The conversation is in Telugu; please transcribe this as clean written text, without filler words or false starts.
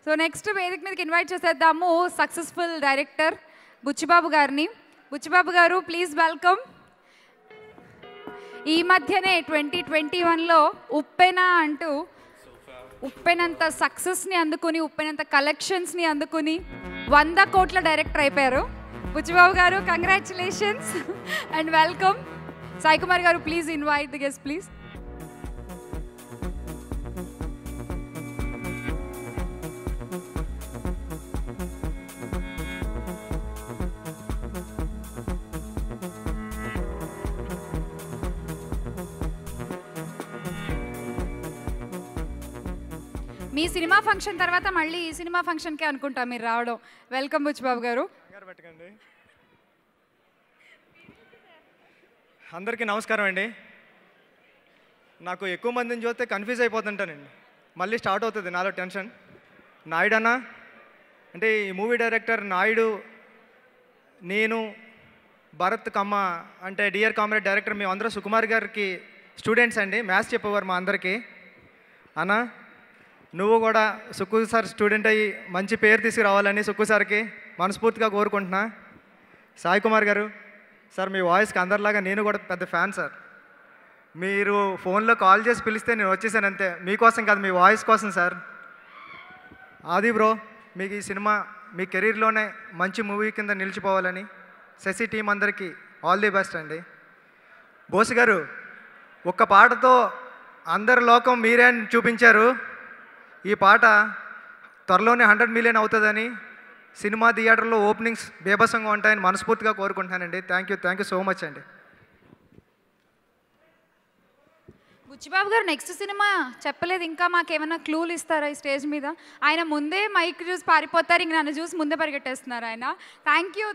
సో నెక్స్ట్ వేదిక మీదకి ఇన్వైట్ చేసేద్దాము సక్సెస్ఫుల్ డైరెక్టర్ బుచ్చిబాబు గారిని. బుచ్చిబాబు గారు ప్లీజ్ వెల్కమ్. ఈ మధ్యనే 2021లో ఉప్పెన అంటూ ఉప్పెనంత సక్సెస్ని అందుకుని ఉప్పెనంత కలెక్షన్స్ని అందుకుని 100 కోట్ల డైరెక్టర్ అయిపోయారు. బుచ్చిబాబు గారు congratulations and welcome. Sai Kumar గారు please invite the guest please. మీ సినిమా ఫంక్షన్ తర్వాత మళ్ళీ ఈ సినిమా ఫంక్షన్కే అనుకుంటా మీరు రావడం. వెల్కమ్ బుచ్చిబాబు గారు. అందరికీ నమస్కారం అండి. నాకు ఎక్కువ మందిని చూస్తే కన్ఫ్యూజ్ అయిపోతుంటానండి. మళ్ళీ స్టార్ట్ అవుతుంది నాలో టెన్షన్. నాయుడు అన్న అంటే ఈ మూవీ డైరెక్టర్ నాయుడు, నేను, భరత్ కమ్మ అంటే డియర్ కామ్రేడ్ డైరెక్టర్ మేమందరూ సుకుమార్ గారికి స్టూడెంట్స్ అండి. మ్యాథ్స్ చెప్పేవారు మా అందరికీ. అన్న నువ్వు కూడా సుక్కు సార్ స్టూడెంట్ అయ్యి మంచి పేరు తీసుకురావాలని సుక్కు సార్కి మనస్ఫూర్తిగా కోరుకుంటున్నా. సాయి కుమార్ గారు సార్ మీ వాయిస్కి అందరిలాగా నేను కూడా పెద్ద ఫ్యాన్ సార్. మీరు ఫోన్లో కాల్ చేసి పిలిస్తే నేను వచ్చేసాను అంతే, మీకోసం కాదు మీ వాయిస్ కోసం సార్. ఆది బ్రో మీకు ఈ సినిమా మీ కెరీర్లోనే మంచి మూవీ కింద నిలిచిపోవాలని శశి టీం అందరికీ ఆల్ ది బెస్ట్ అండి. బోస్ గారు ఒక్క పాటతో అందరి లోకం మీరే అని చూపించారు. ఈ పాట త్వరలోనే 100 మిలియన్ అవుతుందని, సినిమా థియేటర్లో ఓపెనింగ్స్ బేబసంగా ఉంటాయని మనస్ఫూర్తిగా కోరుకుంటున్నానండి. థ్యాంక్ యూ సో మచ్ అండి. బుచ్చిబాబు గారు నెక్స్ట్ సినిమా చెప్పలేదు, ఇంకా మాకేమైనా క్లూలు ఇస్తారా ఈ స్టేజ్ మీద? ఆయన ముందే మైక్ చూసి పారిపోతారు, ఇంక నన్ను చూసి ముందే పరిగెట్టేస్తున్నారు ఆయన. Thank you.